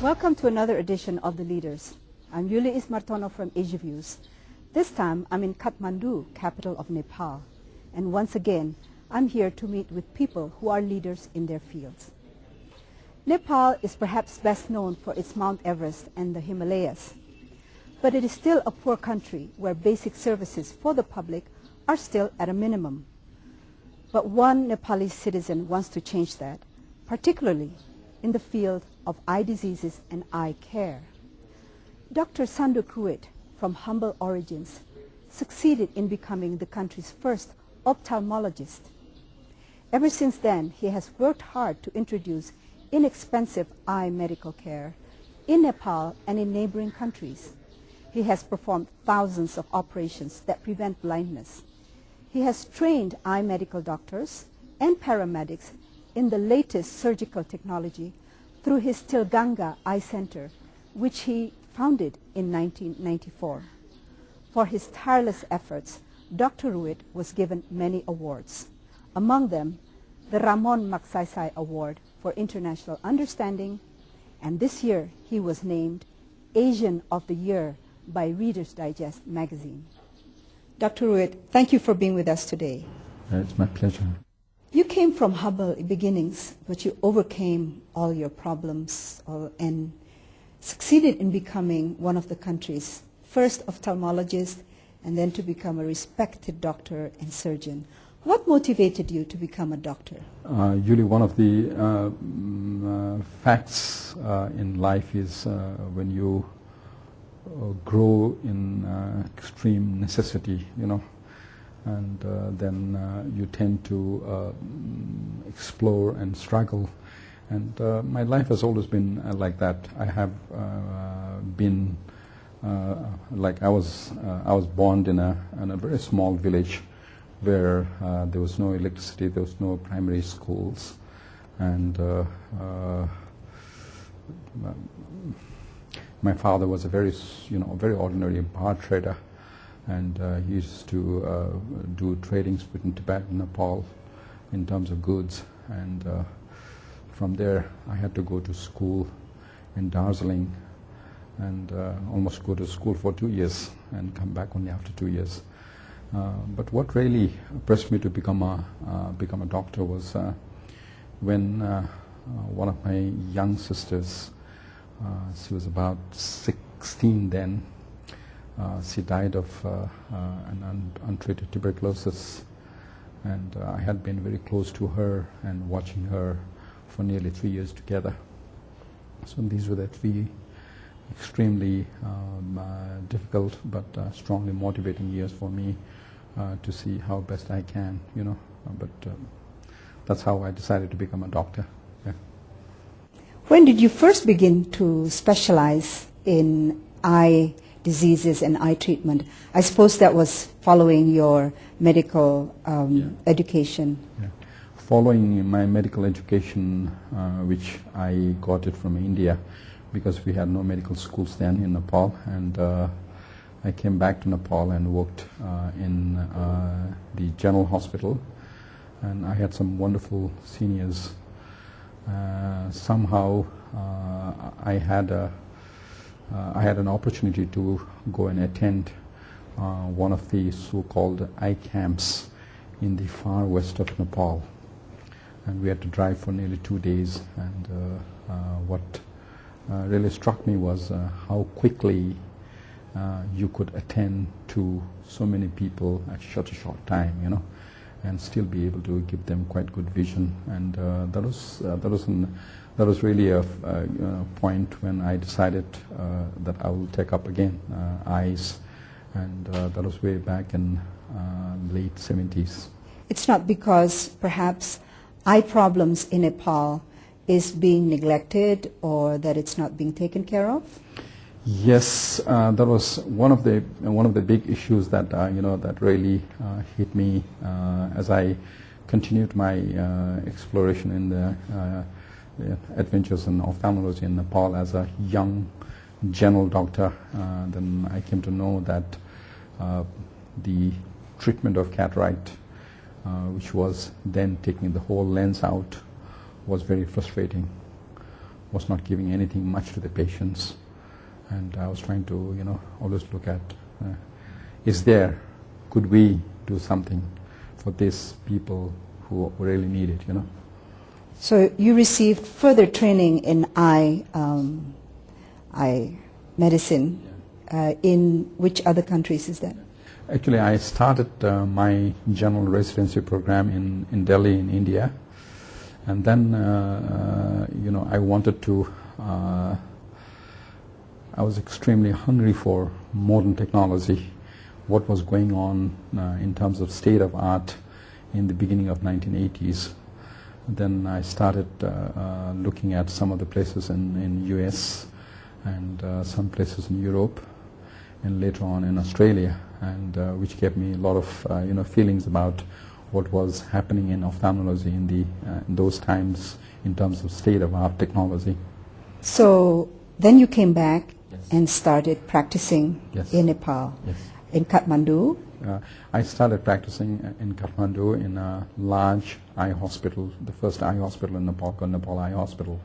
Welcome to another edition of The Leaders. I'm Yuli Ismartono from AsiaViews. This time I'm in Kathmandu, capital of Nepal. And once again, I'm here to meet with people who are leaders in their fields. Nepal is perhaps best known for its Mount Everest and the Himalayas. But it is still a poor country where basic services for the public are still at a minimum. But one Nepalese citizen wants to change that, particularly in the field of eye diseases and eye care. Dr. Sanduk Ruit, from humble origins, succeeded in becoming the country's first ophthalmologist. Ever since then, he has worked hard to introduce inexpensive eye medical care in Nepal and in neighboring countries. He has performed thousands of operations that prevent blindness. He has trained eye medical doctors and paramedics in the latest surgical technology through his Tilganga Eye Center, which he founded in 1994. For his tireless efforts, Dr. Ruit was given many awards, among them the Ramon Magsaysay Award for International Understanding, and this year he was named Asian of the Year by Reader's Digest magazine. Dr. Ruit, thank you for being with us today. It's my pleasure. You came from humble beginnings, but you overcame all your problems and succeeded in becoming one of the country's first ophthalmologist and then to become a respected doctor and surgeon. What motivated you to become a doctor? Yuli, one of the facts in life is when you grow in extreme necessity, and then you tend to explore and struggle. And my life has always been like that. I have been like I was born in a very small village where there was no electricity, there was no primary schools, and my father was a very ordinary bar trader, and he used to do tradings between Tibet and Nepal in terms of goods. And from there, I had to go to school in Darjeeling, and almost go to school for 2 years and come back only after 2 years. But what really pressed me to become a doctor was when one of my young sisters, she was about 16 then, she died of an untreated tuberculosis, and I had been very close to her and watching her for nearly 3 years together. So these were the 3 extremely difficult but strongly motivating years for me to see how best I can, but that's how I decided to become a doctor. Yeah. When did you first begin to specialize in eye diseases and eye treatment? I suppose that was following your medical education. Yeah. Following my medical education, which I got it from India, because we had no medical schools then in Nepal, and I came back to Nepal and worked in the general hospital, and I had some wonderful seniors. Somehow I had an opportunity to go and attend one of the so-called eye camps in the far west of Nepal, and we had to drive for nearly 2 days. And what really struck me was how quickly you could attend to so many people at such a short time, and still be able to give them quite good vision. And that was really a point when I decided that I will take up again eyes, and that was way back in late 70s. It's not because perhaps eye problems in Nepal is being neglected or that it's not being taken care of? Yes, that was one of the big issues that that really hit me as I continued my exploration in the adventures in ophthalmology in Nepal as a young general doctor. Then I came to know that the treatment of cataract, which was then taking the whole lens out, was very frustrating. was not giving anything much to the patients. And I was trying to, always look at, could we do something for these people who really need it, So you received further training in eye medicine. In which other countries is that? Actually, I started my general residency program in Delhi, in India. And then, I wanted to, I was extremely hungry for modern technology, what was going on in terms of state of art in the beginning of 1980s. Then I started looking at some of the places in US and some places in Europe, and later on in Australia, and which gave me a lot of feelings about what was happening in ophthalmology in those times in terms of state of art technology. So then you came back. Yes. And started practicing. Yes. In Nepal. Yes. In Kathmandu. I started practicing in Kathmandu in a large eye hospital, the first eye hospital in Nepal, called Nepal Eye Hospital.